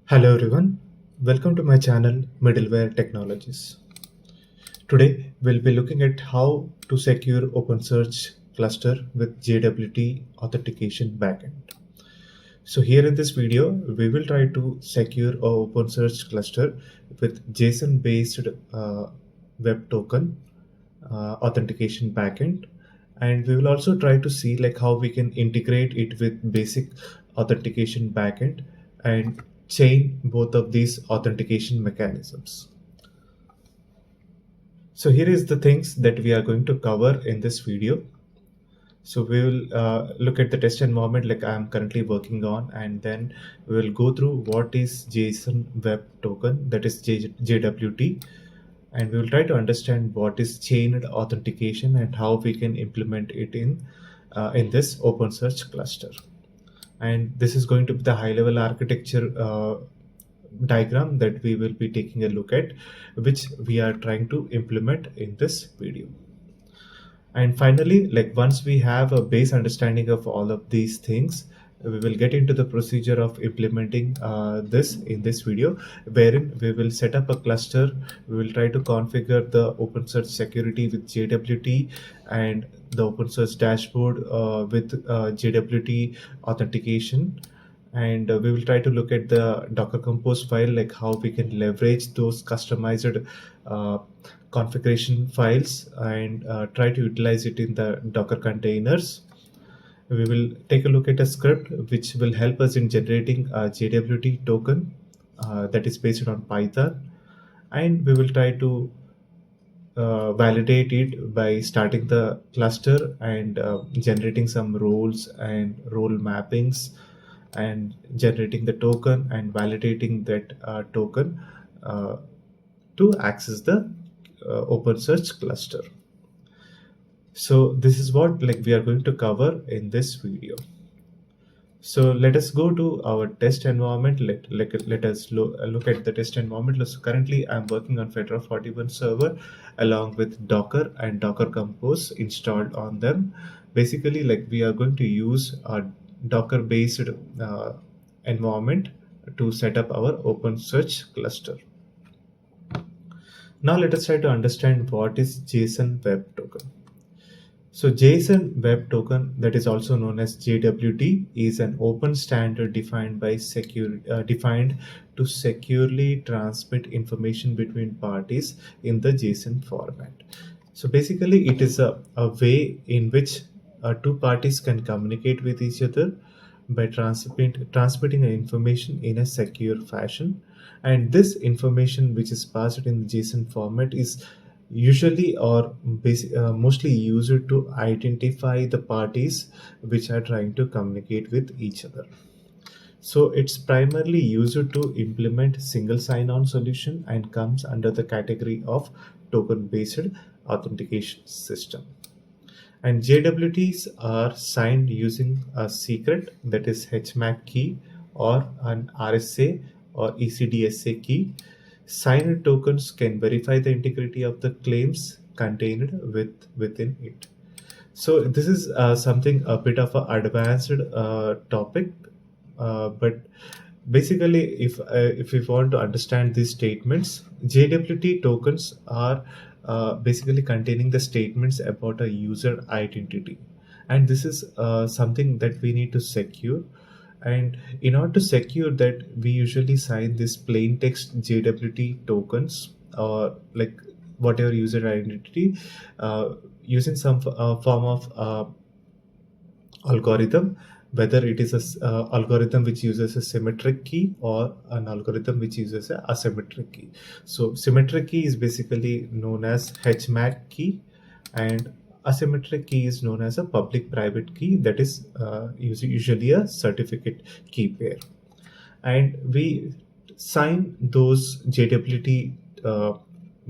Hello everyone, welcome to my channel Middleware Technologies. Today we'll be looking at how to secure OpenSearch cluster with JWT authentication backend. So here in this video, we will try to secure a OpenSearch cluster with JSON based web token authentication backend, and we will also try to see like how we can integrate it with basic authentication backend and chain both of these authentication mechanisms. So here is the things that we are going to cover in this video. So we will look at the test environment like I'm currently working on, and then we will go through what is JSON Web Token, that is JWT, and we will try to understand what is chained authentication and how we can implement it in this OpenSearch cluster. And this is going to be the high-level architecture diagram that we will be taking a look at, which we are trying to implement in this video. And finally, like once we have a base understanding of all of these things, we will get into the procedure of implementing this in this video, wherein we will set up a cluster. We will try to configure the OpenSearch security with JWT and the OpenSearch dashboard with JWT authentication. And we will try to look at the Docker Compose file, like how we can leverage those customized uh, configuration files and try to utilize it in the Docker containers. We will take a look at a script which will help us in generating a JWT token that is based on Python, and we will try to validate it by starting the cluster and generating some roles and role mappings and generating the token and validating that token uh, to access the OpenSearch cluster. So this is what like we are going to cover in this video. So let us go to our test environment. Let us look at the test environment. So currently I'm working on Fedora 41 server along with Docker and Docker Compose installed on them. Basically, like we are going to use a Docker based environment to set up our OpenSearch cluster. Now let us try to understand what is JSON Web Token. So JSON Web Token, that is also known as JWT, is an open standard defined to securely transmit information between parties in the JSON format. So basically, it is a way in which two parties can communicate with each other by transmitting information in a secure fashion. And this information, which is passed in the JSON format, is usually or mostly used to identify the parties which are trying to communicate with each other. So it's primarily used to implement single sign-on solution and comes under the category of token-based authentication system. And JWTs are signed using a secret, that is HMAC key, or an RSA or ECDSA key. Signed tokens can verify the integrity of the claims contained within it. So this is something a bit of an advanced topic, but basically, if we want to understand these statements, JWT tokens are basically containing the statements about a user identity, and this is something that we need to secure. And in order to secure that, we usually sign this plain text JWT tokens or like whatever user identity using some form of algorithm, whether it is a algorithm which uses a symmetric key or an algorithm which uses a asymmetric key. So symmetric key is basically known as HMAC key, and asymmetric key is known as a public private key, that is usually a certificate key pair. And we sign those JWT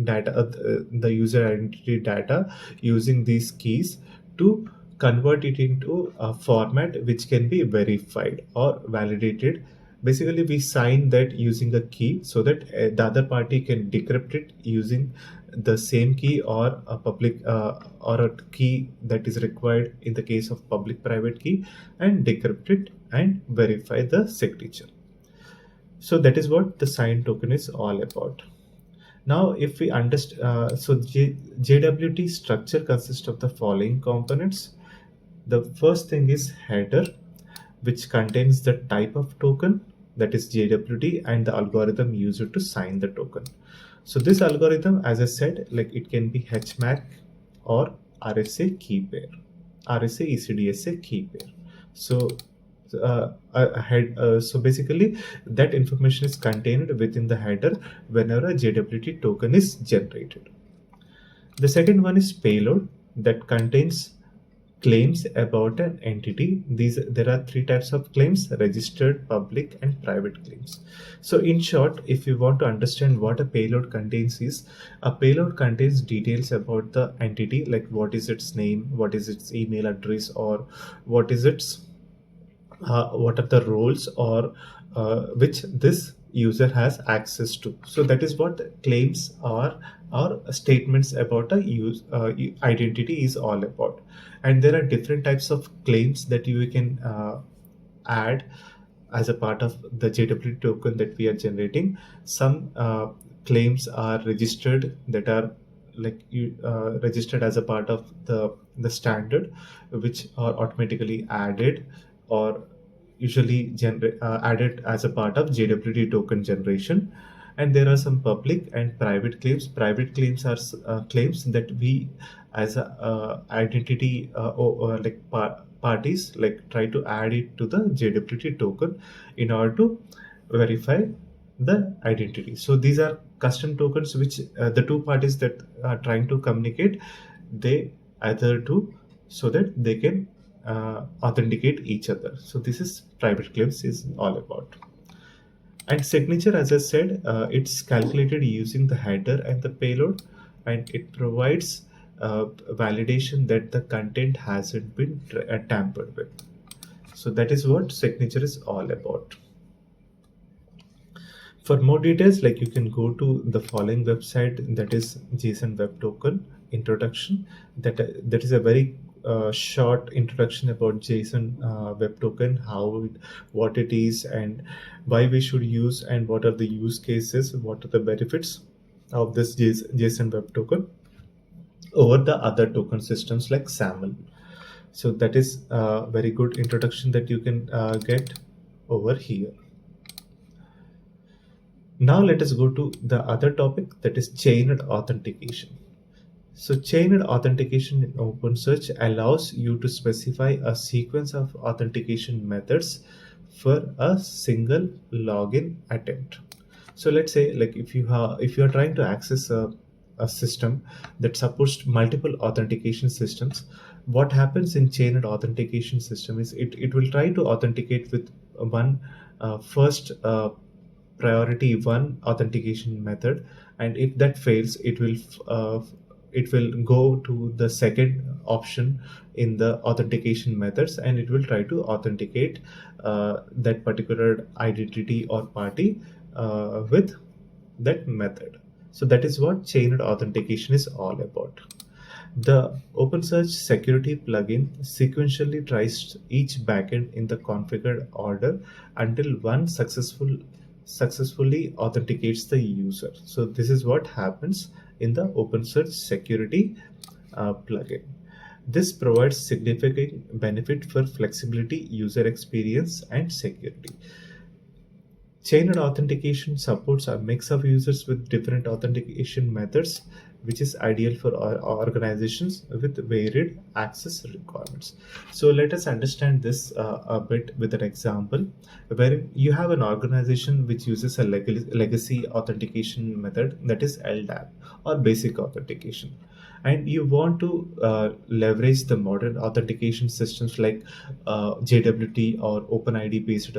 data, the user identity data, using these keys to convert it into a format which can be verified or validated. Basically, we sign that using a key so that the other party can decrypt it using the same key or a public or a key that is required in the case of public private key, and decrypt it and verify the signature. So that is what the signed token is all about. Now, if we understand, JWT structure consists of the following components. The first thing is header, which contains the type of token, that is JWT, and the algorithm used to sign the token. So this algorithm, as I said, like it can be HMAC or RSA key pair, RSA ECDSA key pair. So so basically that information is contained within the header whenever a JWT token is generated. The second one is payload, that contains claims about an entity. There are three types of claims: registered, public, and private claims. So in short, if you want to understand what a payload contains, is a payload contains details about the entity, like what is its name, what is its email address, or what is its what are the roles, or which this user has access to. So that is what claims are, or statements about a identity is all about. And there are different types of claims that you can add as a part of the JWT token that we are generating. Some claims are registered, that are like registered as a part of the standard, which are automatically added, or usually added as a part of JWT token generation. And there are some public and private claims. Private claims are claims that we as a identity like parties like try to add it to the JWT token in order to verify the identity. So these are custom tokens which the two parties that are trying to communicate, they either do, so that they can authenticate each other. So this is private claims is all about. And signature, as I said, it's calculated using the header and the payload, and it provides validation that the content hasn't been tampered with. So that is what signature is all about. For more details, like you can go to the following website, that is JSON Web Token Introduction. That is a very short introduction about JSON Web Token, what it is, and why we should use, and what are the use cases, what are the benefits of this JSON Web Token over the other token systems like SAML. So that is a very good introduction that you can get over here. Now let us go to the other topic, that is chained authentication. So chained authentication in OpenSearch allows you to specify a sequence of authentication methods for a single login attempt. So let's say, like if you are trying to access a system that supports multiple authentication systems, what happens in chained authentication system is it will try to authenticate with one first priority one authentication method, and if that fails, it will go to the second option in the authentication methods, and it will try to authenticate that particular identity or party with that method. So that is what chained authentication is all about. The OpenSearch security plugin sequentially tries each backend in the configured order until one successfully authenticates the user. So this is what happens in the OpenSearch security plugin. This provides significant benefit for flexibility, user experience, and security. Chained authentication supports a mix of users with different authentication methods, which is ideal for organizations with varied access requirements. So let us understand this a bit with an example, where you have an organization which uses a legacy authentication method, that is LDAP or basic authentication, and you want to leverage the modern authentication systems like JWT or OpenID based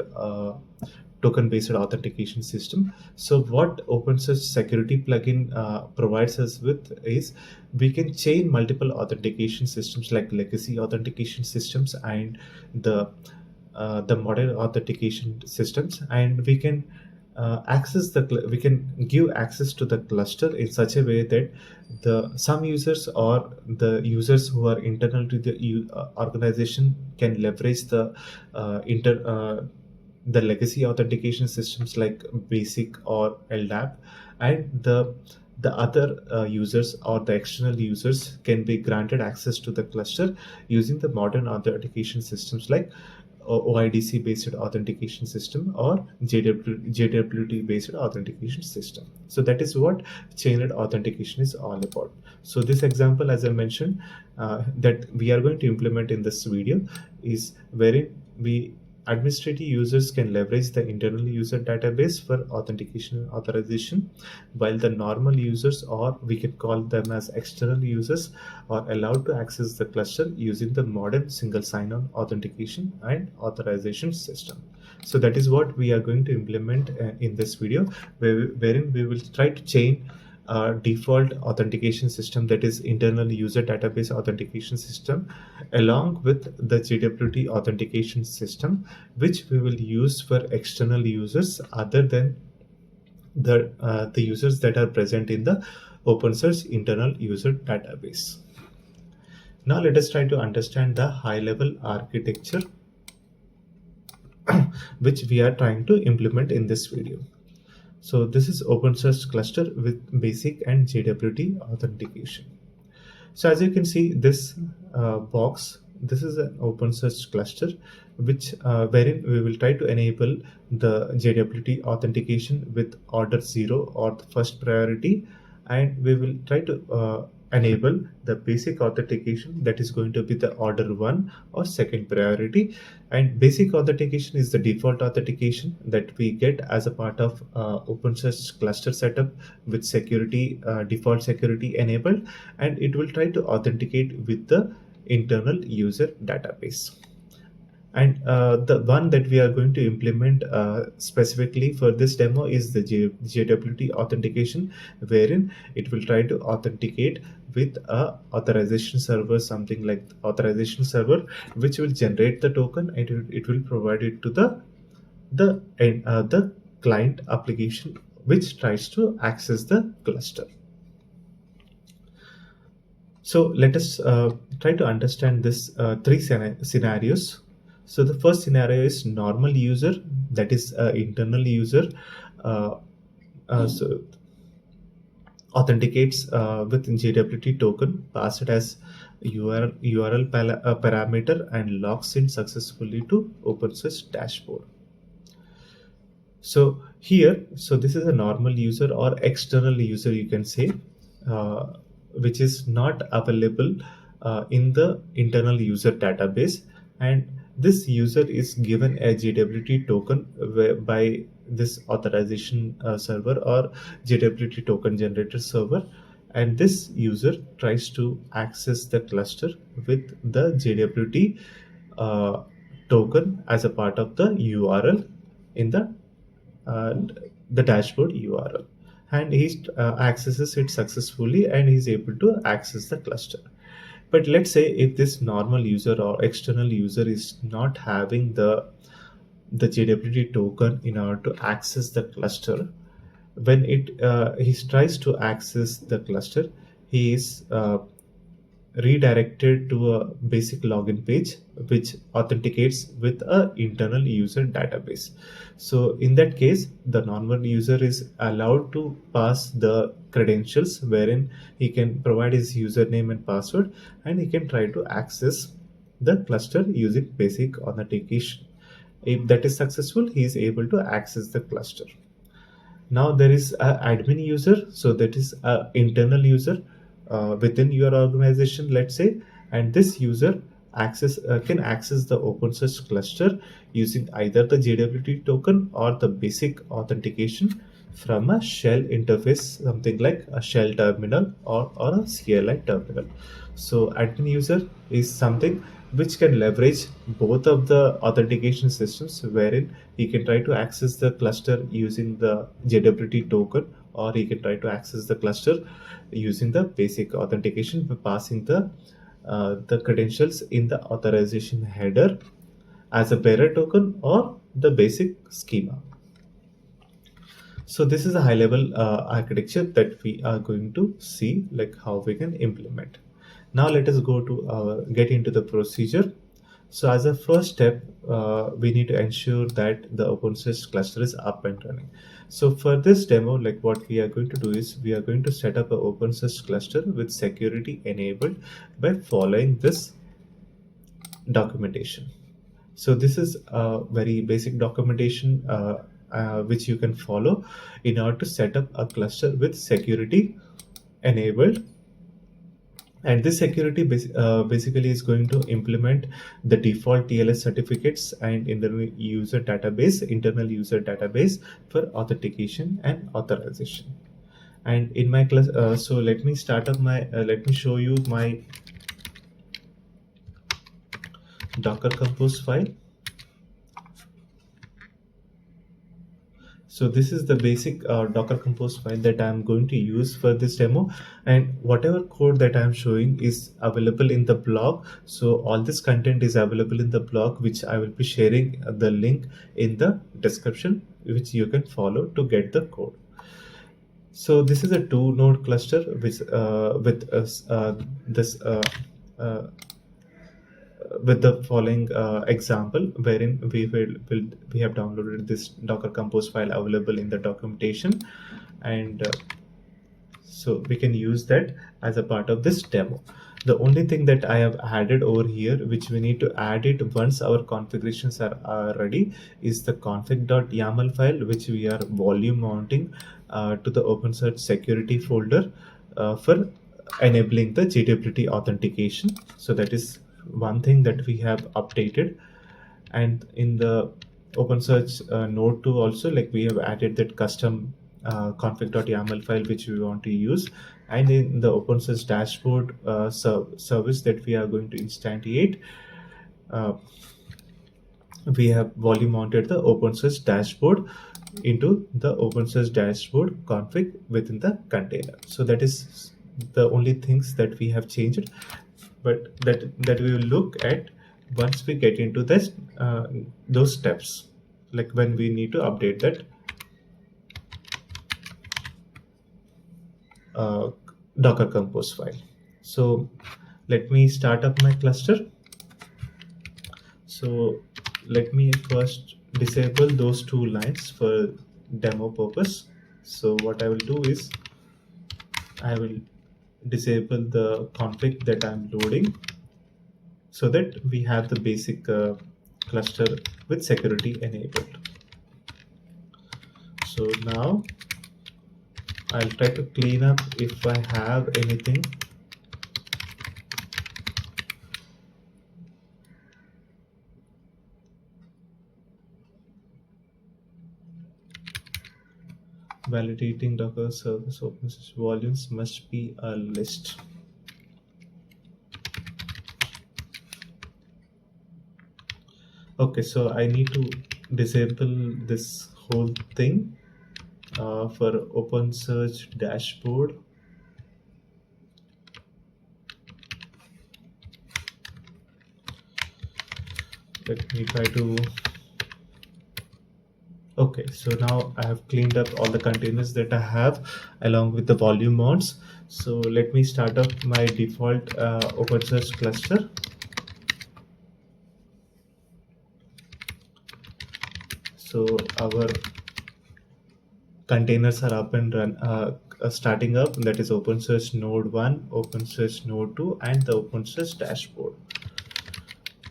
token based authentication system. So what OpenSearch security plugin provides us with is we can chain multiple authentication systems like legacy authentication systems and the modern authentication systems, and we can we can give access to the cluster in such a way that some users or the users who are internal to the organization can leverage the the legacy authentication systems like basic or LDAP, and the other users or the external users can be granted access to the cluster using the modern authentication systems like OIDC based authentication system or JWT based authentication system. So that is what chained authentication is all about. So this example, as I mentioned, that we are going to implement in this video is wherein we administrative users can leverage the internal user database for authentication and authorization, while the normal users, or we can call them as external users, are allowed to access the cluster using the modern single sign-on authentication and authorization system. So that is what we are going to implement in this video, wherein we will try to chain default authentication system, that is internal user database authentication system, along with the JWT authentication system, which we will use for external users other than the users that are present in the OpenSearch internal user database. Now let us try to understand the high level architecture which we are trying to implement in this video. So this is OpenSearch cluster with basic and JWT authentication. So as you can see, this box, this is an OpenSearch cluster, which wherein we will try to enable the JWT authentication with order 0 or the first priority, and we will try to enable the basic authentication, that is going to be the order 1 or second priority. And basic authentication is the default authentication that we get as a part of OpenSearch cluster setup with security default security enabled, and it will try to authenticate with the internal user database. And the one that we are going to implement specifically for this demo is the JWT authentication, wherein it will try to authenticate with a authorization server, something like authorization server, which will generate the token, and it will provide it to the client application which tries to access the cluster. So let us try to understand this three scenarios. So the first scenario is normal user, that is internal user. So authenticates with JWT token, passed it as URL parameter, and logs in successfully to OpenSearch dashboard. So here, so this is a normal user or external user, you can say, which is not available in the internal user database, and this user is given a JWT token by this authorization server or JWT token generator server, and this user tries to access the cluster with the JWT token as a part of the URL in the dashboard URL, and he accesses it successfully and he's able to access the cluster. But let's say if this normal user or external user is not having the JWT token in order to access the cluster, when he tries to access the cluster, he is redirected to a basic login page which authenticates with a internal user database. So in that case, the normal user is allowed to pass the credentials, wherein he can provide his username and password, and he can try to access the cluster using basic authentication. If that is successful, he is able to access the cluster. Now there is an admin user, so that is an internal user within your organization, let's say, and this user can access the OpenSearch cluster using either the JWT token or the basic authentication from a shell interface, something like a shell terminal or a CLI terminal. So admin user is something which can leverage both of the authentication systems, wherein he can try to access the cluster using the JWT token, or he can try to access the cluster using the basic authentication by passing the credentials in the authorization header as a bearer token or the basic schema. So this is a high level architecture that we are going to see, like how we can implement. Now let us go to get into the procedure. So as a first step, we need to ensure that the OpenSearch cluster is up and running. So for this demo, like what we are going to do is we are going to set up an OpenSearch cluster with security enabled by following this documentation. So this is a very basic documentation which you can follow in order to set up a cluster with security enabled. And this security basically is going to implement the default TLS certificates and internal user database for authentication and authorization. And in my class, so let me start up my, let me show you my Docker Compose file. So this is the basic Docker Compose file that I'm going to use for this demo, and whatever code that I'm showing is available in the blog. So all this content is available in the blog, which I will be sharing the link in the description, which you can follow to get the code. So this is a 2-node cluster uh, with the following example, wherein we have downloaded this Docker Compose file available in the documentation, and so we can use that as a part of this demo. The only thing that I have added over here, which we need to add it once our configurations are ready, is the config.yaml file, which we are volume mounting to the OpenSearch security folder for enabling the JWT authentication. So that is one thing that we have updated. And in the OpenSearch node 2 also, like we have added that custom config.yaml file which we want to use. And in the OpenSearch dashboard service that we are going to instantiate, uh, we have volume mounted the OpenSearch dashboard into the OpenSearch dashboard config within the container. So that is the only things that we have changed, but that we will look at once we get into this those steps, like when we need to update that uh, Docker Compose file. So let me start up my cluster. So let me first disable those two lines for demo purpose. So what I will do is I will disable the config that I'm loading, so that we have the basic cluster with security enabled. So now I'll try to clean up if I have anything. Validating Docker service OpenSearch volumes must be a list. Okay, so I need to disable this whole thing for OpenSearch dashboard. Let me try to. Okay, so now I have cleaned up all the containers that I have along with the volume mounts. So let me start up my default OpenSearch cluster. So our containers are up and starting up. That is OpenSearch node 1, OpenSearch node 2, and the OpenSearch dashboard.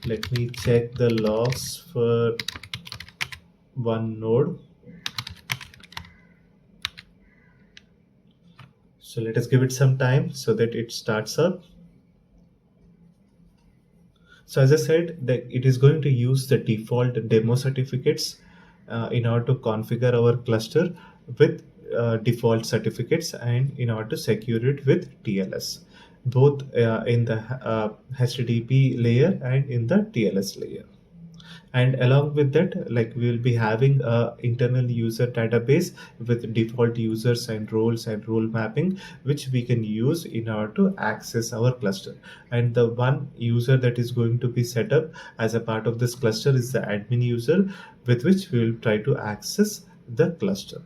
Let me check the logs for one node. So let us give it some time so that it starts up. So as I said, that it is going to use the default demo certificates in order to configure our cluster with default certificates, and in order to secure it with TLS, both in the HTTP layer and in the TLS layer. And along with that, like we will be having a internal user database with default users and role mapping, which we can use in order to access our cluster. And the one user that is going to be set up as a part of this cluster is the admin user, with which we will try to access the cluster.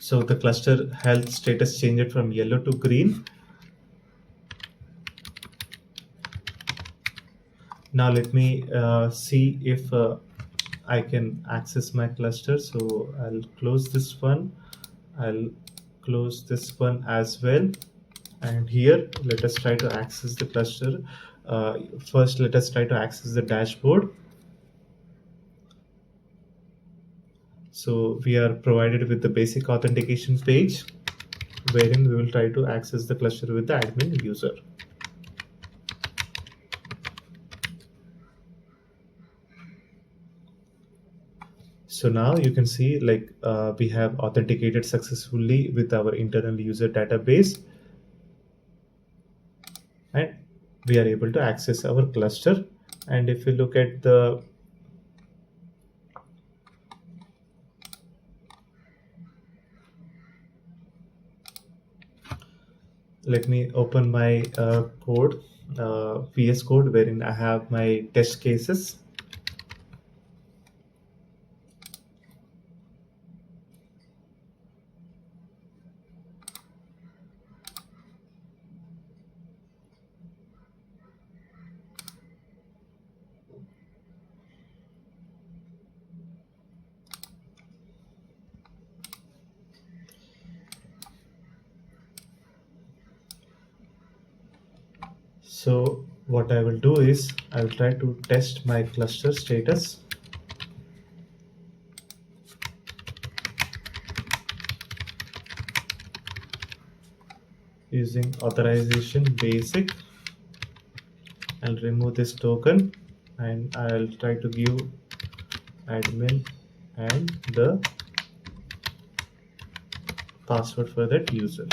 So the cluster health status changed from yellow to green. Now let me see if I can access my cluster. So I'll close this one. I'll close this one as well. And here, let us try to access the cluster. First, let us try to access the dashboard. So we are provided with the basic authentication page, wherein we will try to access the cluster with the admin user. So now you can see like we have authenticated successfully with our internal user database, and we are able to access our cluster. And if you look at the let me open my code, VS Code, wherein I have my test cases. So what I will do is I will try to test my cluster status. Using authorization basic. I'll remove this token and I'll try to give admin and the password for that user.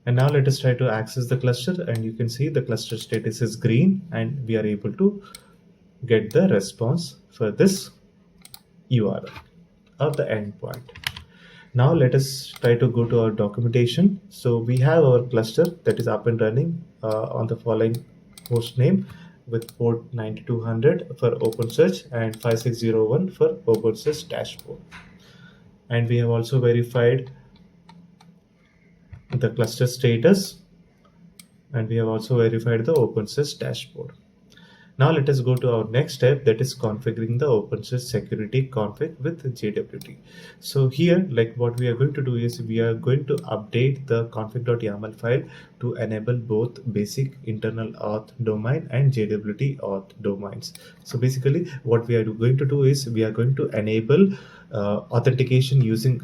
And now let us try to access the cluster, and you can see the cluster status is green and we are able to get the response for this URL of the endpoint. Now let us try to go to our documentation. So we have our cluster that is up and running on the following host name with port 9200 for OpenSearch and 5601 for OpenSearch dashboard. And we have also verified the cluster status, and we have also verified the OpenSearch dashboard. Now let us go to our next step, that is configuring the OpenSearch security config with JWT. So here, like what we are going to do is we are going to update the config.yaml file to enable both basic internal auth domain and JWT auth domains. So basically what we are going to do is we are going to enable authentication using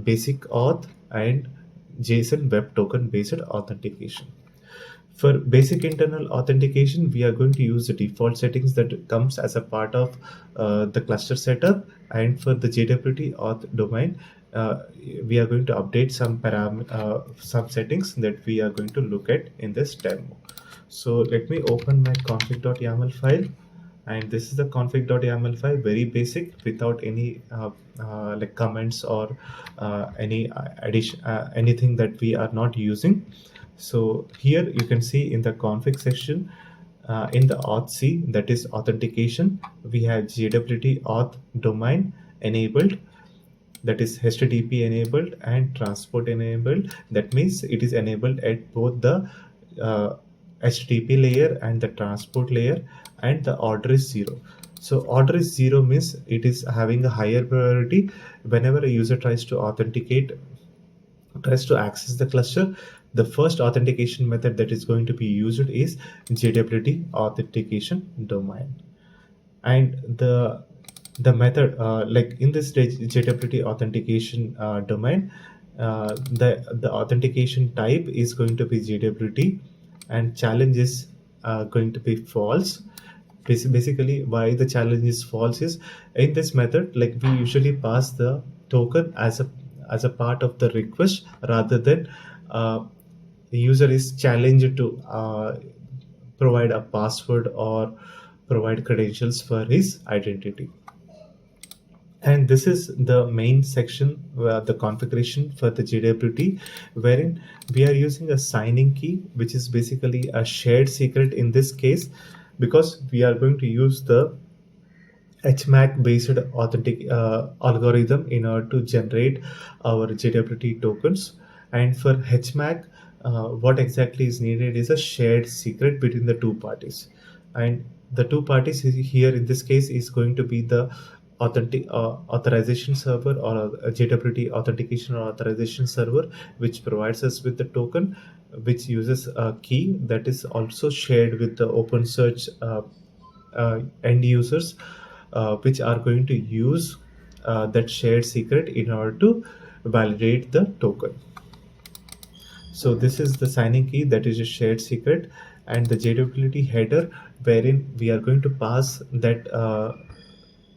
basic auth and JSON Web token based authentication. For basic internal authentication, we are going to use the default settings that comes as a part of the cluster setup. And for the JWT auth domain, we are going to update some settings that we are going to look at in this demo. So let me open my config.yaml file. And this is the config.yaml file, very basic, without any like comments or any addition, anything that we are not using. So here you can see in the config section, in the auth C, that is authentication, we have JWT auth domain enabled, that is HTTP enabled and transport enabled. That means it is enabled at both the HTTP layer and the transport layer, and the order is 0. So order is 0 means it is having a higher priority. Whenever a user tries to access the cluster, the first authentication method that is going to be used is JWT authentication domain. And the method like in this JWT authentication domain, the authentication type is going to be JWT, and challenge is going to be false. Basically, why the challenge is false is, in this method, like we usually pass the token as a part of the request, rather than the user is challenged to provide a password or provide credentials for his identity. And this is the main section where the configuration for the JWT, wherein we are using a signing key, which is basically a shared secret in this case, because we are going to use the HMAC based authentic algorithm in order to generate our JWT tokens. And for HMAC, what exactly is needed is a shared secret between the two parties. And the two parties here in this case is going to be the authorization server, or a JWT authentication or authorization server, which provides us with the token, which uses a key that is also shared with the OpenSearch end users, which are going to use that shared secret in order to validate the token. So this is the signing key, that is a shared secret, and the JWT header, wherein we are going to pass that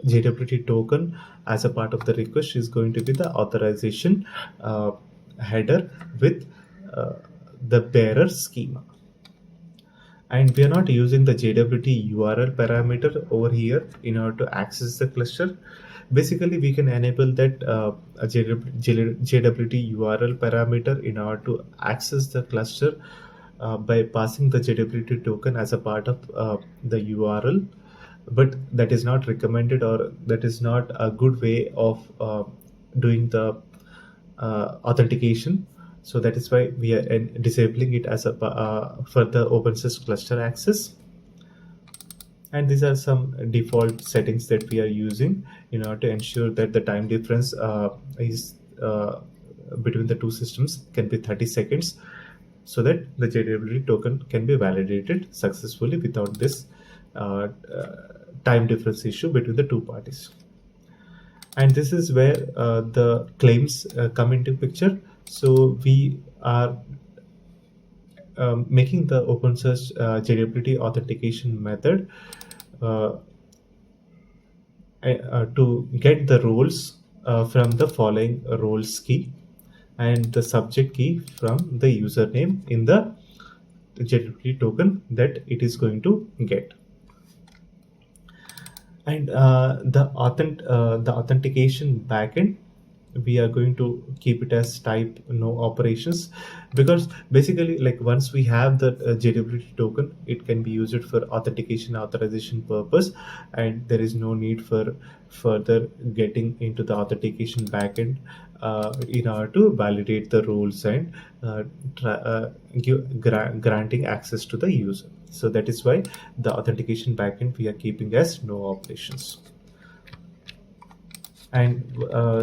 JWT token as a part of the request, is going to be the authorization header with uh, the bearer schema. And we are not using the JWT URL parameter over here in order to access the cluster. Basically, we can enable that a JWT URL parameter in order to access the cluster by passing the JWT token as a part of the URL. But that is not recommended, or that is not a good way of doing the authentication. So that is why we are disabling it as a for the OpenSearch cluster access. And these are some default settings that we are using in order to ensure that the time difference is between the two systems can be 30 seconds, so that the JWT token can be validated successfully without this uh, uh, time difference issue between the two parties. And this is where the claims come into picture. So we are making the OpenSearch JWT authentication method uh, to get the roles from the following roles key, and the subject key from the username in the JWT token that it is going to get. And the authentication backend, we are going to keep it as type no operations, because basically, like, once we have the JWT token, it can be used for authentication authorization purpose, and there is no need for further getting into the authentication backend in order to validate the rules and granting access to the user. So that is why the authentication backend we are keeping as no operations. And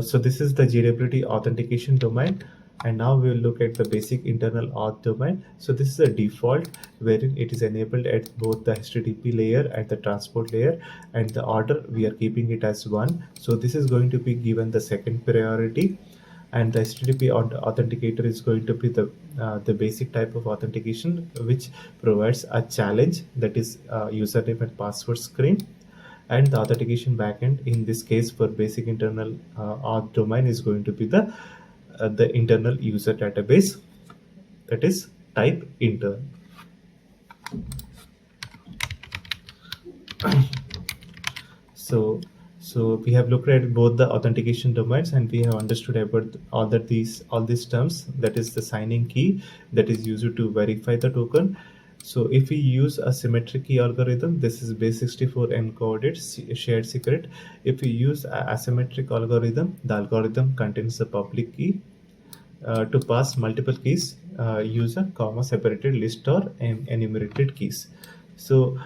so this is the JWT authentication domain. And now we will look at the basic internal auth domain. So this is a default wherein it is enabled at both the HTTP layer and the transport layer, and the order we are keeping it as 1. So this is going to be given the second priority, and the HTTP authenticator is going to be the basic type of authentication, which provides a challenge, that is username and password screen. And the authentication backend, in this case for basic internal auth domain, is going to be the internal user database, that is type intern. So we have looked at both the authentication domains, and we have understood about all these terms, that is the signing key that is used to verify the token. So if we use a symmetric key algorithm, this is base64 encoded shared secret. If we use a asymmetric algorithm, the algorithm contains the public key. To pass multiple keys, use a comma separated list or enumerated keys. So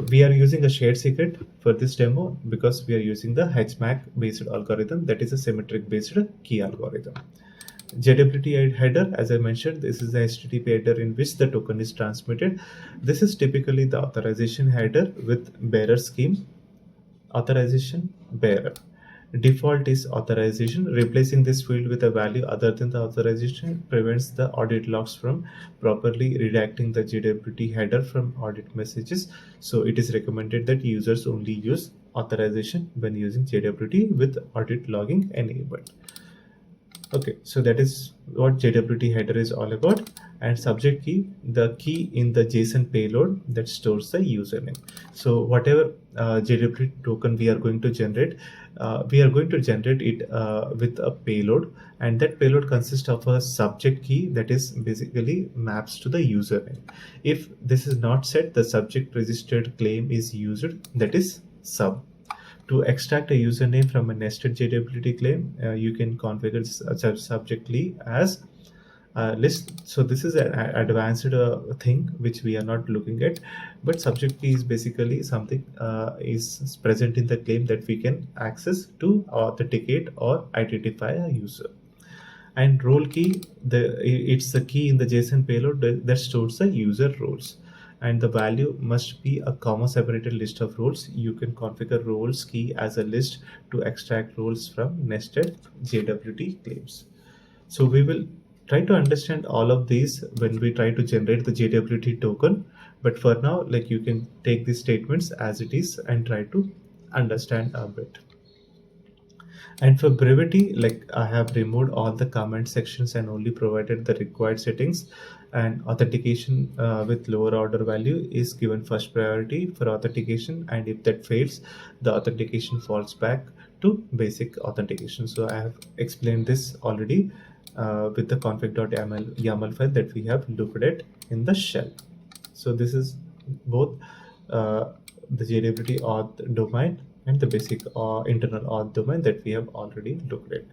we are using a shared secret for this demo because we are using the HMAC based algorithm, that is a symmetric based key algorithm. JWT header, as I mentioned, this is the HTTP header in which the token is transmitted. This is typically the authorization header with bearer scheme. Authorization bearer. Default is authorization. Replacing this field with a value other than the authorization prevents the audit logs from properly redacting the JWT header from audit messages. So it is recommended that users only use authorization when using JWT with audit logging enabled. Okay, so that is what JWT header is all about. And subject key, the key in the JSON payload that stores the username. So whatever JWT token we are going to generate, we are going to generate it with a payload, and that payload consists of a subject key that is basically maps to the username. If this is not set, the subject registered claim is used, that is sub. To extract a username from a nested JWT claim, you can configure subjectly as list. So this is an advanced thing which we are not looking at, but subject key is basically something is present in the claim that we can access to authenticate or identify a user. And role key, it's the key in the JSON payload that stores the user roles, and the value must be a comma separated list of roles. You can configure roles key as a list to extract roles from nested JWT claims. So we will try to understand all of these when we try to generate the JWT token. But for now, like, you can take these statements as it is and try to understand a bit. And for brevity, like, I have removed all the comment sections and only provided the required settings. And authentication with lower order value is given first priority for authentication, and if that fails, the authentication falls back to basic authentication. So I have explained this already with the config.yaml file that we have looked at in the shell. So this is both the JWT auth domain and the basic internal auth domain that we have already looked at.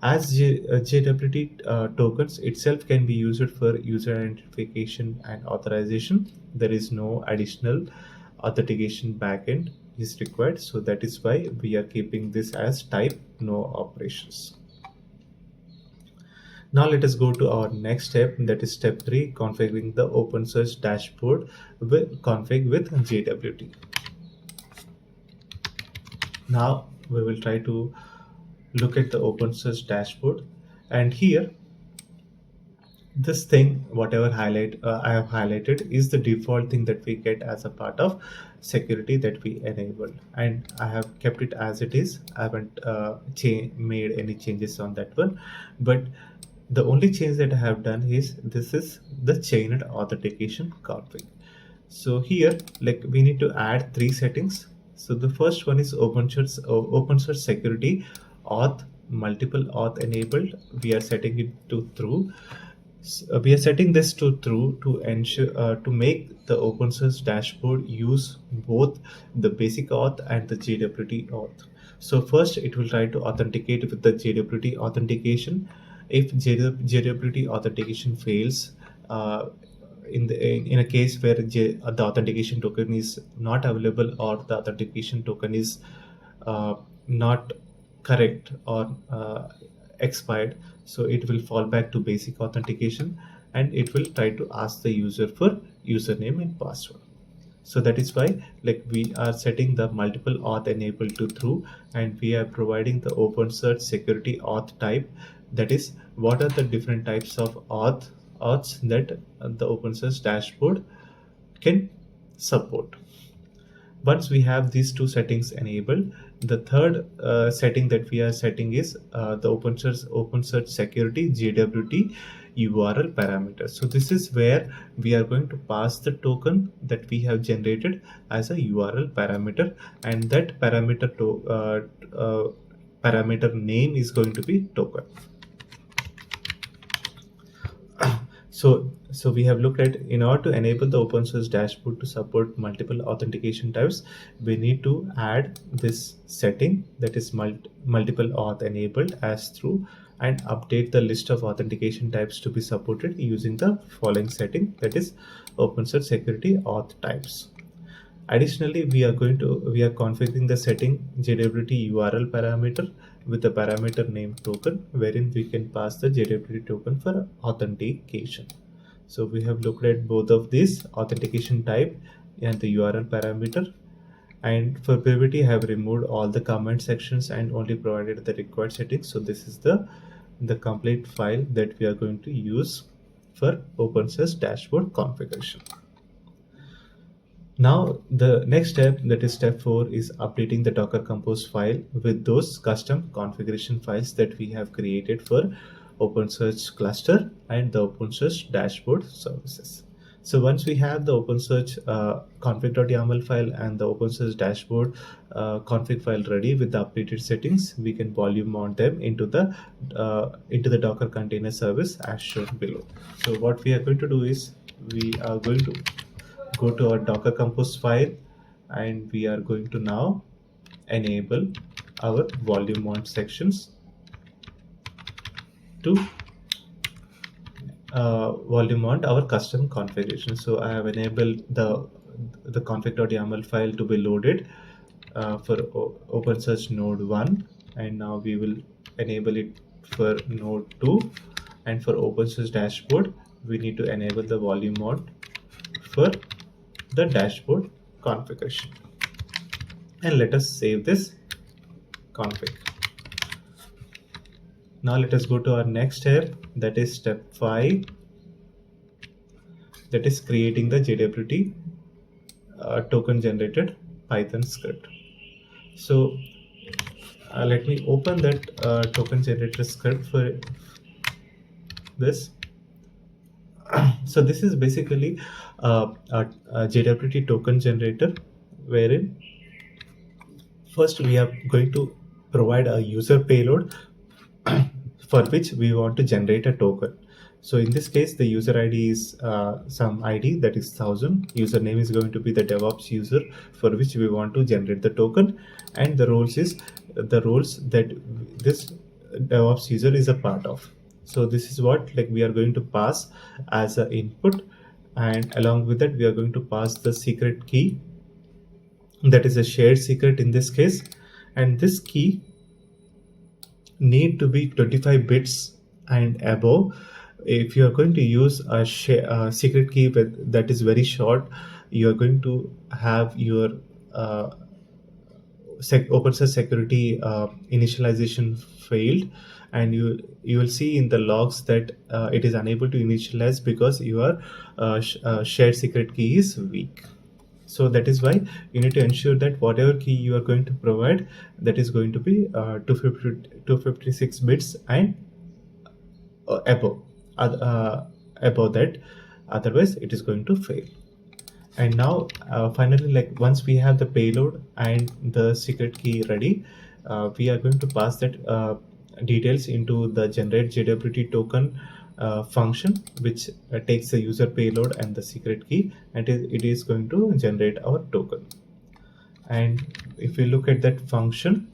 As JWT tokens itself can be used for user identification and authorization, there is no additional authentication backend is required. So that is why we are keeping this as type no operations. Now let us go to our next step, that is step 3, configuring the OpenSearch dashboard with config with JWT. Now we will try to look at the OpenSearch dashboard, and here this thing, whatever I have highlighted, is the default thing that we get as a part of security that we enabled, and I have kept it as it is. I haven't made any changes on that one, but the only change that I have done is this is the chained authentication config. So here, like, we need to add 3 settings. So the first one is OpenSearch security auth multiple auth enabled. We are setting it to true. We are setting this to true to ensure to make the OpenSearch dashboard use both the basic auth and the JWT auth. So first, it will try to authenticate with the JWT authentication. If JWT authentication fails, in a case where the authentication token is not available, or the authentication token is not correct or expired, so it will fall back to basic authentication, and it will try to ask the user for username and password. So that is why, like, we are setting the multiple auth enabled to true, and we are providing the OpenSearch security auth type. That is, what are the different types of auths that the OpenSearch dashboard can support. Once we have these 2 settings enabled, the third setting that we are setting is the OpenSearch security JWT URL parameter. So this is where we are going to pass the token that we have generated as a URL parameter, and that parameter name is going to be token. So we have looked at, in order to enable the OpenSearch dashboard to support multiple authentication types, we need to add this setting, that is multiple auth enabled as true, and update the list of authentication types to be supported using the following setting, that is OpenSearch security auth types. Additionally, we are configuring the setting JWT URL parameter with the parameter name token, wherein we can pass the JWT token for authentication. So we have looked at both of these, authentication type and the URL parameter. And for brevity, I have removed all the comment sections and only provided the required settings. So this is the complete file that we are going to use for OpenSearch dashboard configuration. Now the next step, that is step 4, is updating the Docker Compose file with those custom configuration files that we have created for OpenSearch cluster and the OpenSearch dashboard services. So once we have the OpenSearch config.yaml file and the OpenSearch dashboard config file ready with the updated settings, we can volume mount them into the Docker container service as shown below. So what we are going to do is, we are going to go to our Docker Compose file, and we are going to now enable our volume mount sections to volume mount our custom configuration. So I have enabled the config.yaml file to be loaded for OpenSearch node 1, and now we will enable it for node 2, and for OpenSearch dashboard we need to enable the volume mount for the dashboard configuration. And let us save this config. Now let us go to our next step, that is step 5, that is creating the JWT token generated Python script. So let me open that token generator script for this. So this is basically a JWT token generator, wherein first we are going to provide a user payload for which we want to generate a token. So in this case, the user ID is some ID, that is 1000. Username is going to be the DevOps user for which we want to generate the token, and the roles is the roles that this DevOps user is a part of. So this is what we are going to pass as an input, and along with that we are going to pass the secret key, that is a shared secret in this case, and this key need to be 25 bits and above. If you are going to use a secret key that is very short, you are going to have your OpenSearch security initialization failed, and you will see in the logs that it is unable to initialize because your shared secret key is weak. So that is why you need to ensure that whatever key you are going to provide, that is going to be 256 bits and above that, otherwise it is going to fail. And now finally, once we have the payload and the secret key ready, we are going to pass that details into the generate JWT token function, which takes the user payload and the secret key, and it is going to generate our token. And if we look at that function,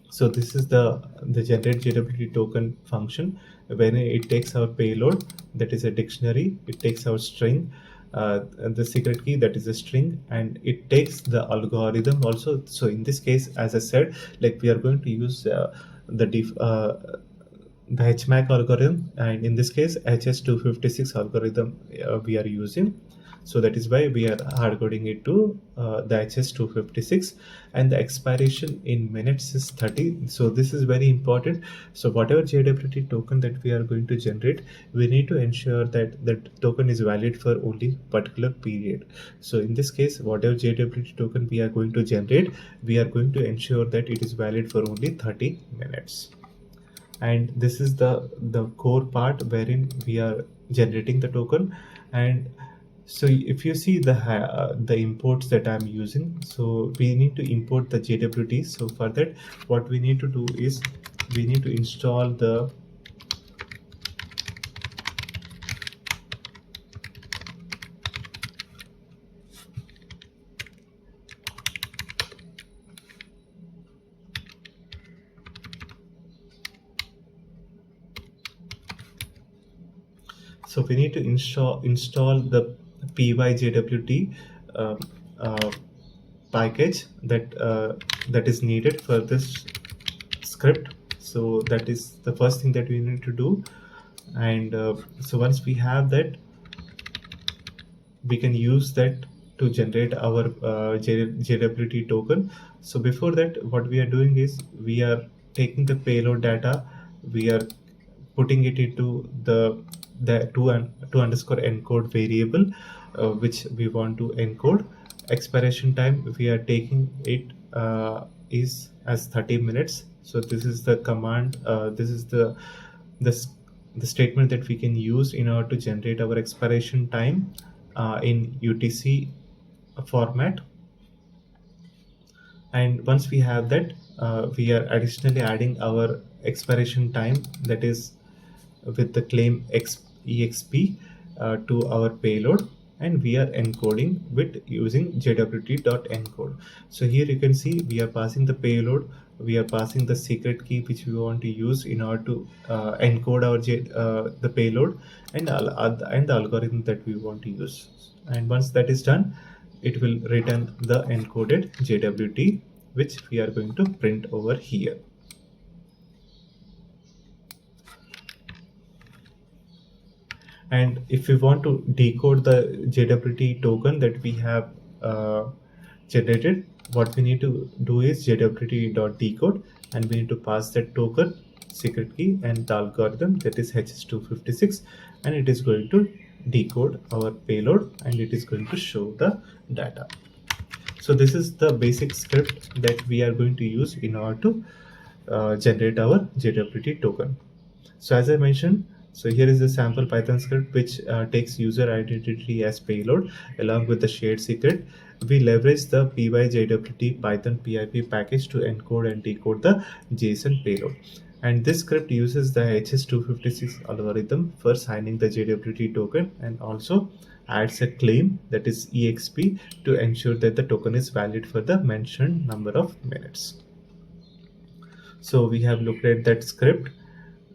so this is the generate JWT token function. When it takes our payload, that is a dictionary, it takes our string, the secret key, that is a string, and it takes the algorithm also. So in this case, as I said, we are going to use the HMAC algorithm, and in this case HS256 algorithm we are using. So that is why we are hard coding it to the HS256, and the expiration in minutes is 30. So this is very important. So whatever JWT token that we are going to generate, we need to ensure that the token is valid for only particular period. So in this case, whatever JWT token we are going to generate, we are going to ensure that it is valid for only 30 minutes. And this is the core part wherein we are generating the token. And so if you see the imports that I'm using, so we need to import the JWT. So for that, what we need to do is we need to install the install the pyjwt package that is needed for this script. So that is the first thing that we need to do. And so once we have that, we can use that to generate our JWT token. So before that, what we are doing is we are taking the payload data, we are putting it into the to underscore encode variable, which we want to encode. Expiration time, we are taking it is as 30 minutes. So this is the command, this is the statement that we can use in order to generate our expiration time in UTC format. And once we have that, we are additionally adding our expiration time, that is with the claim exp to our payload. and we are encoding with using JWT.encode. So here you can see we are passing the payload, we are passing the secret key which we want to use in order to encode our the payload and the algorithm that we want to use. And once that is done, it will return the encoded JWT, which we are going to print over here. And if we want to decode the JWT token that we have generated, what we need to do is JWT.decode, and we need to pass that token, secret key, and the algorithm, that is HS256, and it is going to decode our payload and it is going to show the data. So this is the basic script that we are going to use in order to generate our JWT token. So as I mentioned, so here is a sample Python script which takes user identity as payload along with the shared secret. We leverage the pyjwt Python pip package to encode and decode the JSON payload. And this script uses the HS256 algorithm for signing the JWT token and also adds a claim, that is EXP, to ensure that the token is valid for the mentioned number of minutes. So we have looked at that script.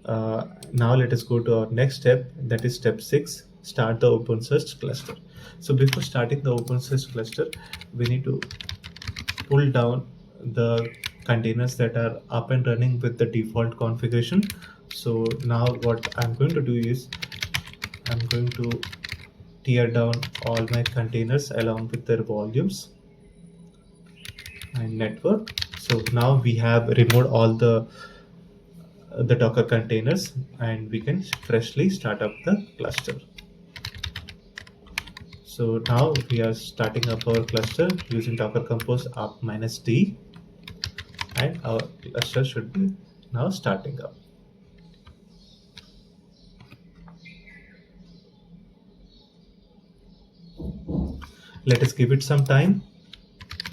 Now let us go to our next step, that is step 6, start the OpenSearch cluster. So before starting the OpenSearch cluster, we need to pull down the containers that are up and running with the default configuration. So now what I'm going to do is I'm going to tear down all my containers along with their volumes and network. So now we have removed all the Docker containers and we can freshly start up the cluster. So now we are starting up our cluster using Docker Compose up -d, and our cluster should be now starting up. Let us give it some time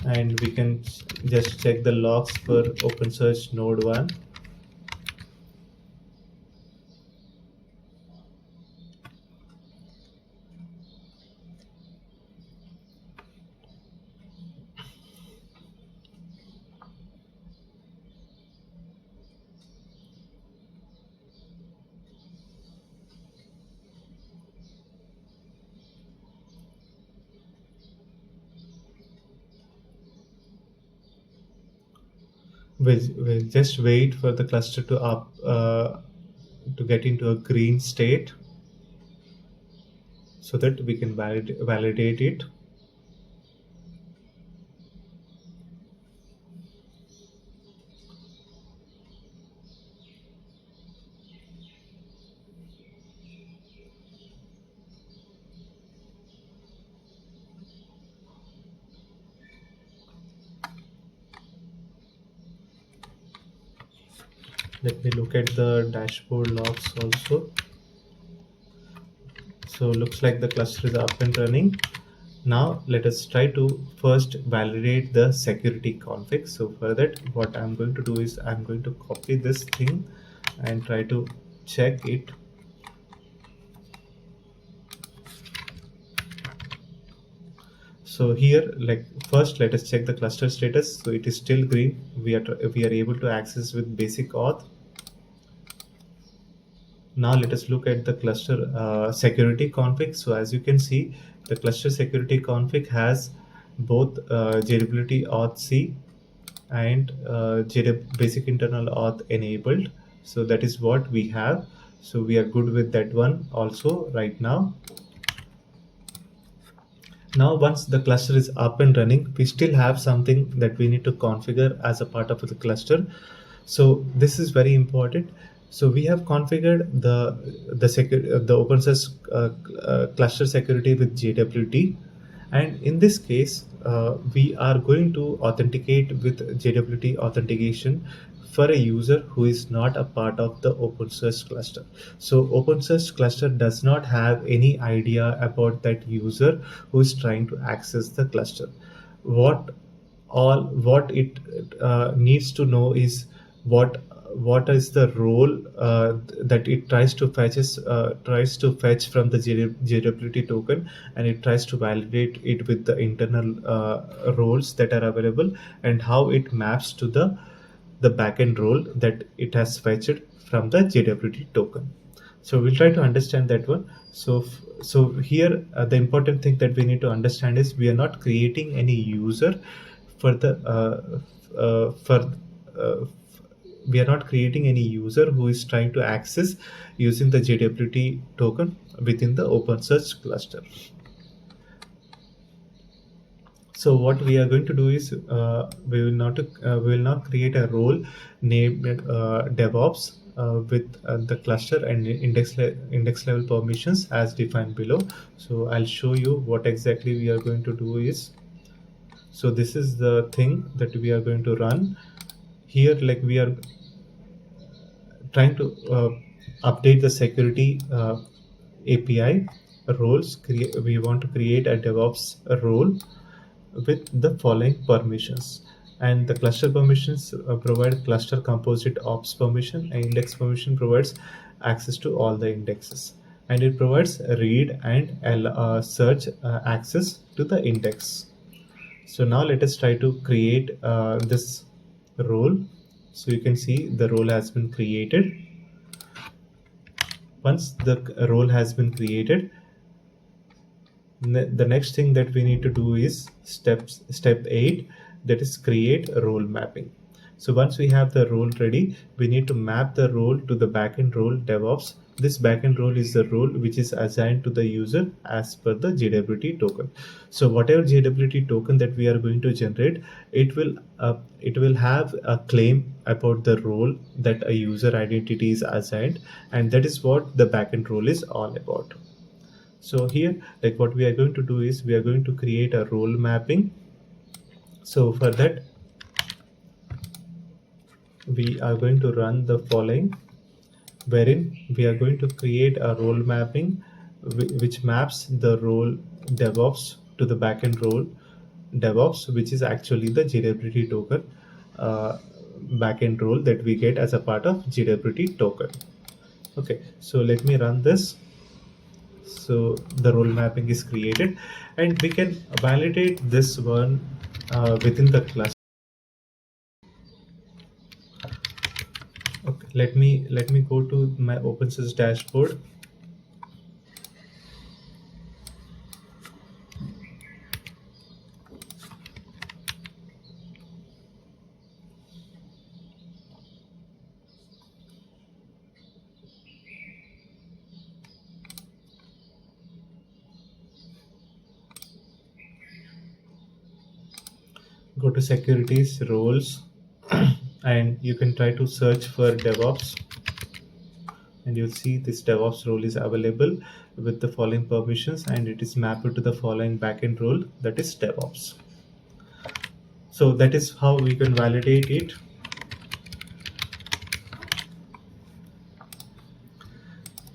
and we can just check the logs for OpenSearch node 1. We'll just wait for the cluster to get into a green state so that we can validate it. Let me look at the dashboard logs also. So looks like the cluster is up and running. Now let us try to first validate the security config. So for that, what I'm going to do is I'm going to copy this thing and try to check it. So here, like first, let us check the cluster status. So it is still green. We are able to access with basic auth. Now let us look at the cluster security config. So as you can see, the cluster security config has both JWT auth C and basic internal auth enabled. So that is what we have. So we are good with that one also right now. Now once the cluster is up and running, we still have something that we need to configure as a part of the cluster. So this is very important. So we have configured the OpenSearch cluster security with JWT, and in this case we are going to authenticate with JWT authentication for a user who is not a part of the OpenSearch cluster. So OpenSearch cluster does not have any idea about that user who is trying to access the cluster. What it needs to know is what what is the role that it tries to fetch from the JWT token, and it tries to validate it with the internal roles that are available, and how it maps to the backend role that it has fetched from the JWT token. So we'll try to understand that one. So here the important thing that we need to understand is we are not creating any user for the for we are not creating any user who is trying to access using the JWT token within the OpenSearch cluster. So what we are going to do is we will not create a role named DevOps with the cluster and index level permissions as defined below. So I'll show you what exactly we are going to do is. So this is the thing that we are going to run here. Like we are trying to update the security API roles. We want to create a DevOps role with the following permissions, and the cluster permissions provide cluster composite ops permission, and index permission provides access to all the indexes, and it provides read and search access to the index. So now let us try to create this role. So you can see the role has been created. Once the role has been created, the next thing that we need to do is step 8, that is create role mapping. So once we have the role ready, we need to map the role to the backend role DevOps. This backend role is the role which is assigned to the user as per the JWT token. So whatever JWT token that we are going to generate, it will have a claim about the role that a user identity is assigned, and that is what the backend role is all about. So here, like what we are going to do is we are going to create a role mapping. So for that, we are going to run the following, wherein we are going to create a role mapping which maps the role DevOps to the backend role DevOps, which is actually the JWT token backend role that we get as a part of JWT token. Okay, so let me run this. So the role mapping is created, and we can validate this one within the cluster. Okay, let me go to my OpenSearch dashboard. Go to securities roles and you can try to search for DevOps, and you'll see this DevOps role is available with the following permissions, and it is mapped to the following backend role, that is DevOps. So that is how we can validate it.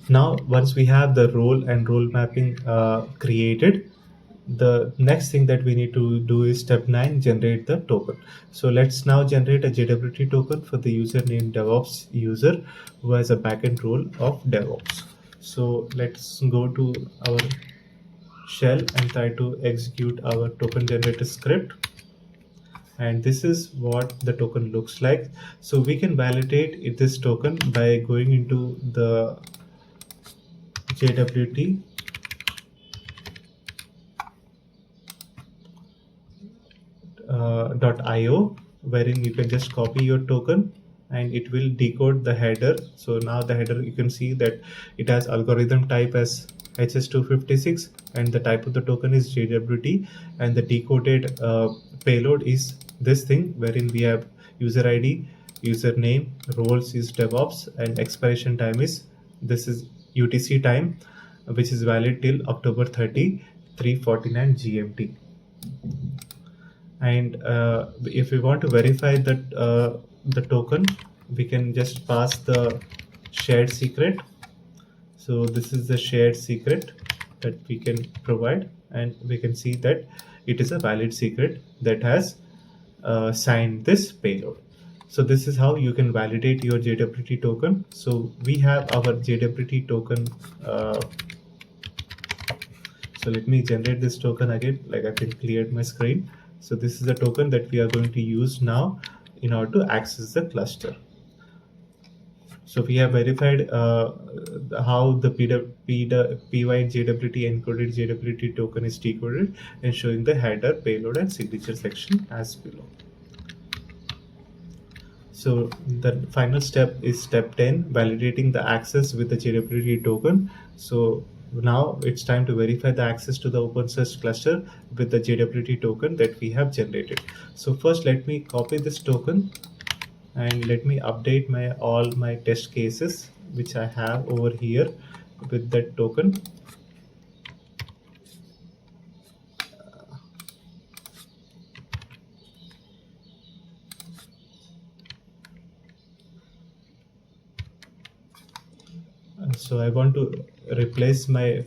Now once we have the role and role mapping created, the next thing that we need to do is step 9, generate the token. So let's now generate a JWT token for the user named DevOps user who has a backend role of DevOps. So let's go to our shell and try to execute our token generator script, and this is what the token looks like. So we can validate this token by going into the JWT .io, wherein you can just copy your token and it will decode the header. So now the header, you can see that it has algorithm type as HS256, and the type of the token is JWT, and the decoded payload is this thing, wherein we have user ID, username, roles is DevOps, and expiration time is, this is UTC time, which is valid till October 30, 3:49 GMT. And if we want to verify that the token, we can just pass the shared secret. So this is the shared secret that we can provide, and we can see that it is a valid secret that has signed this payload. So this is how you can validate your JWT token. So we have our JWT token. So let me generate this token again, like I can clear my screen. So this is the token that we are going to use now in order to access the cluster. So we have verified how the PY JWT encoded JWT token is decoded and showing the header, payload, and signature section as below. So the final step is step 10, validating the access with the JWT token. So now it's time to verify the access to the OpenSearch cluster with the JWT token that we have generated. So first let me copy this token and let me update all my test cases which I have over here with that token. So I want to replace my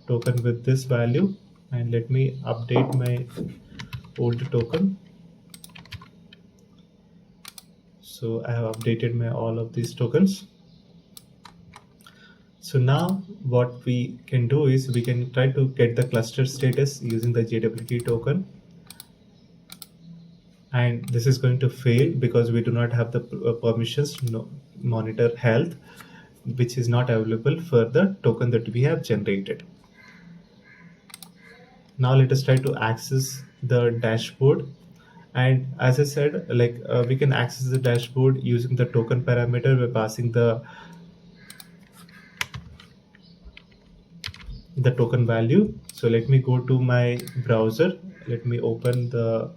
token with this value, and let me update my old token. So I have updated my all of these tokens. So now what we can do is we can try to get the cluster status using the JWT token. And this is going to fail because we do not have the permissions to monitor health, which is not available for the token that we have generated. Now let us try to access the dashboard. And as I said, like we can access the dashboard using the token parameter by passing the token value. So let me go to my browser. Let me open the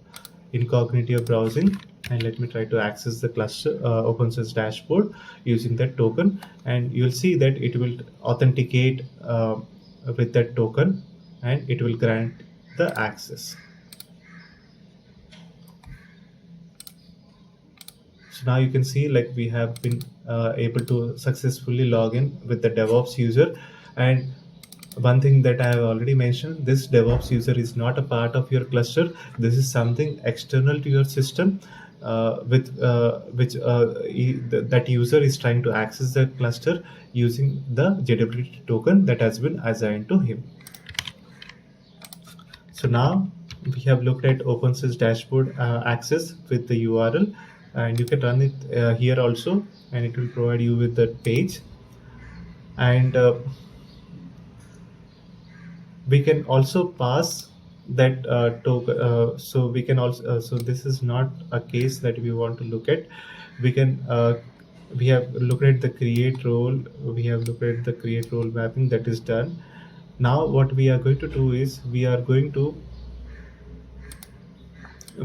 incognito browsing and let me try to access the cluster OpenSearch dashboard using that token, and you'll see that it will authenticate with that token and it will grant the access. So now you can see like we have been able to successfully log in with the DevOps user. And one thing that I have already mentioned, this DevOps user is not a part of your cluster. This is something external to your system, that user is trying to access the cluster using the JWT token that has been assigned to him. So now we have looked at OpenSearch dashboard access with the URL, and you can run it here also, and it will provide you with the page. And we can also pass that token. So we can also so this is not a case that we want to look at. We can we have looked at the create role. We have looked at the create role mapping that is done. Now what we are going to do is we are going to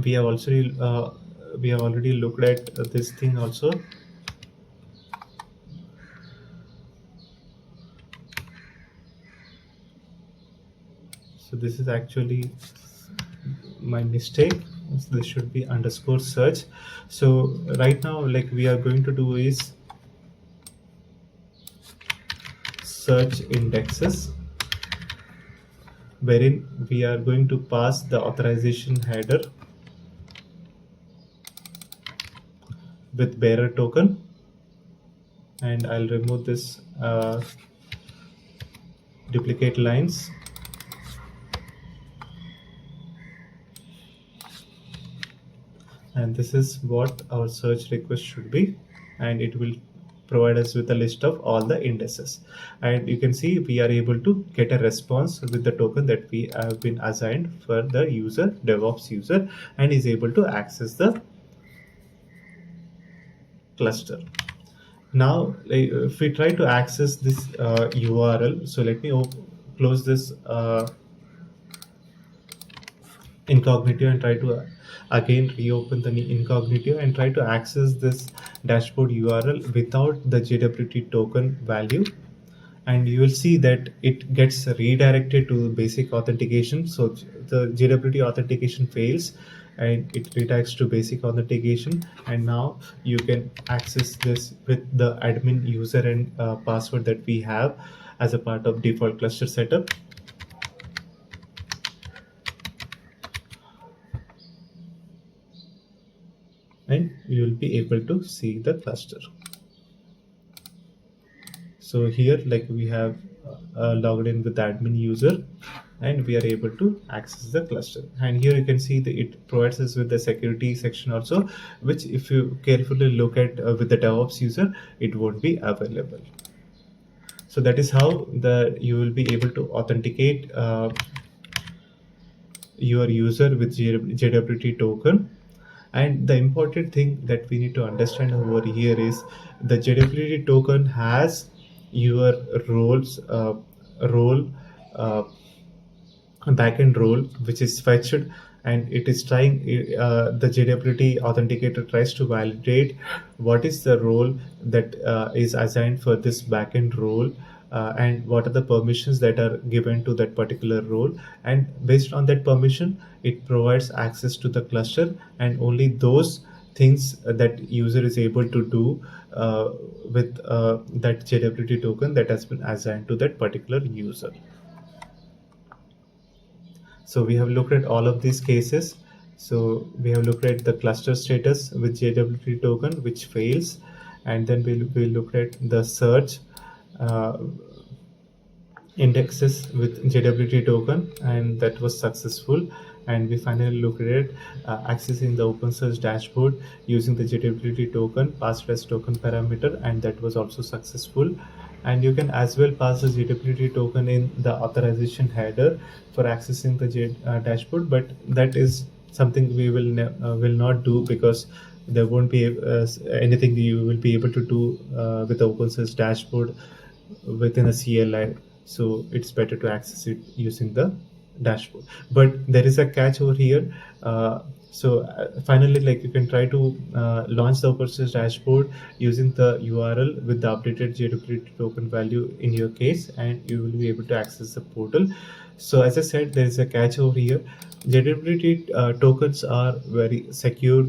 we have already looked at this thing also. So this is actually my mistake. So this should be underscore search. So right now, like we are going to do is search indexes, wherein we are going to pass the authorization header with bearer token. And I'll remove this duplicate lines. And this is what our search request should be, and it will provide us with a list of all the indices. And you can see we are able to get a response with the token that we have been assigned for the user, DevOps user, and is able to access the cluster. Now if we try to access this URL, so let me close this incognito and try to again reopen the incognito and try to access this dashboard URL without the JWT token value, and you will see that it gets redirected to basic authentication. So the JWT authentication fails and it redirects to basic authentication, and now you can access this with the admin user and password that we have as a part of default cluster setup. And you will be able to see the cluster. So here, like, we have logged in with the admin user, and we are able to access the cluster. And here you can see that it provides us with the security section also, which if you carefully look at with the DevOps user, it won't be available. So that is how you will be able to authenticate your user with JWT token. And the important thing that we need to understand over here is the JWT token has your role uh, backend role, which is fetched, and it is trying the JWT authenticator tries to validate what is the role that is assigned for this backend role, and what are the permissions that are given to that particular role, and based on that permission it provides access to the cluster, and only those things that user is able to do with that JWT token that has been assigned to that particular user. So we have looked at all of these cases. So we have looked at the cluster status with JWT token, which fails. And then we looked at the search indexes with JWT token, and that was successful. And we finally looked at accessing the OpenSearch dashboard using the JWT token passed as token parameter, and that was also successful. And you can as well pass the JWT token in the authorization header for accessing the dashboard, but that is something we will not do, because there won't be anything you will be able to do with the OpenSearch dashboard within a CLI. So it's better to access it using the dashboard. But there is a catch over here. Finally, like, you can try to launch the OpenSearch dashboard using the URL with the updated JWT token value in your case, and you will be able to access the portal. So as I said, there is a catch over here. JWT tokens are very secure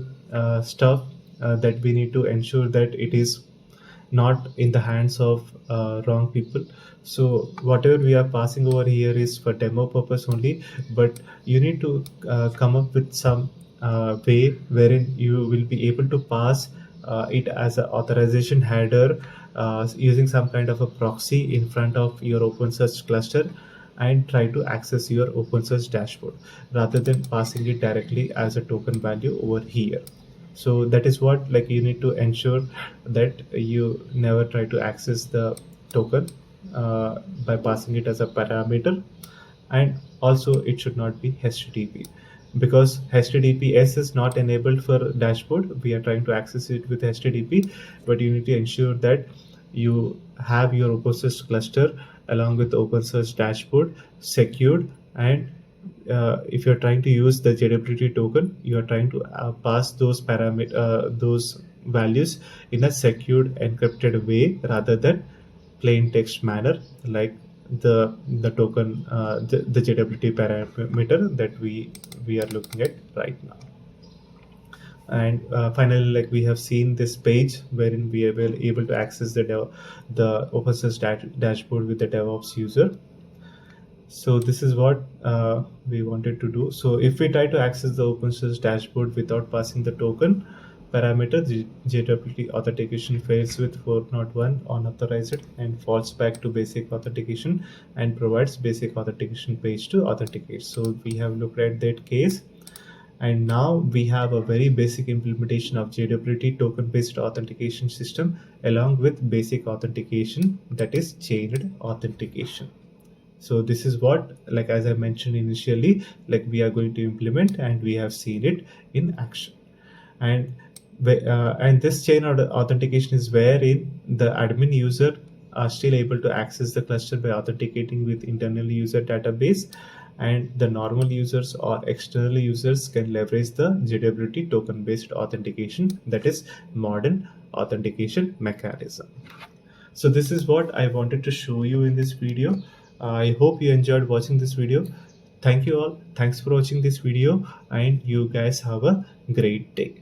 stuff that we need to ensure that it is not in the hands of wrong people. So whatever we are passing over here is for demo purpose only, but you need to come up with some way wherein you will be able to pass it as an authorization header using some kind of a proxy in front of your OpenSearch cluster, and try to access your OpenSearch dashboard rather than passing it directly as a token value over here. So that is what, like, you need to ensure that you never try to access the token by passing it as a parameter. And also it should not be HTTP, because HTTPS is not enabled for dashboard. We are trying to access it with HTTP, but you need to ensure that you have your OpenSearch cluster along with OpenSearch dashboard secured. And if you're trying to use the JWT token, you are trying to pass those those values in a secured encrypted way rather than plain text manner, like the token the JWT parameter that we are looking at right now. And finally, like, we have seen this page wherein we are able to access the OpenSearch dashboard with the DevOps user. So this is what we wanted to do. So if we try to access the OpenSearch dashboard without passing the token parameter, the JWT authentication fails with 401 unauthorized and falls back to basic authentication and provides basic authentication page to authenticate. So we have looked at that case. And now we have a very basic implementation of JWT token based authentication system along with basic authentication, that is chained authentication. So this is what, like, as I mentioned initially, like, we are going to implement, and we have seen it in action. And this chain authentication is wherein the admin user are still able to access the cluster by authenticating with internal user database, and the normal users or external users can leverage the JWT token based authentication, that is modern authentication mechanism. So this is what I wanted to show you in this video. I hope you enjoyed watching this video. Thank you all. Thanks for watching this video, and you guys have a great day.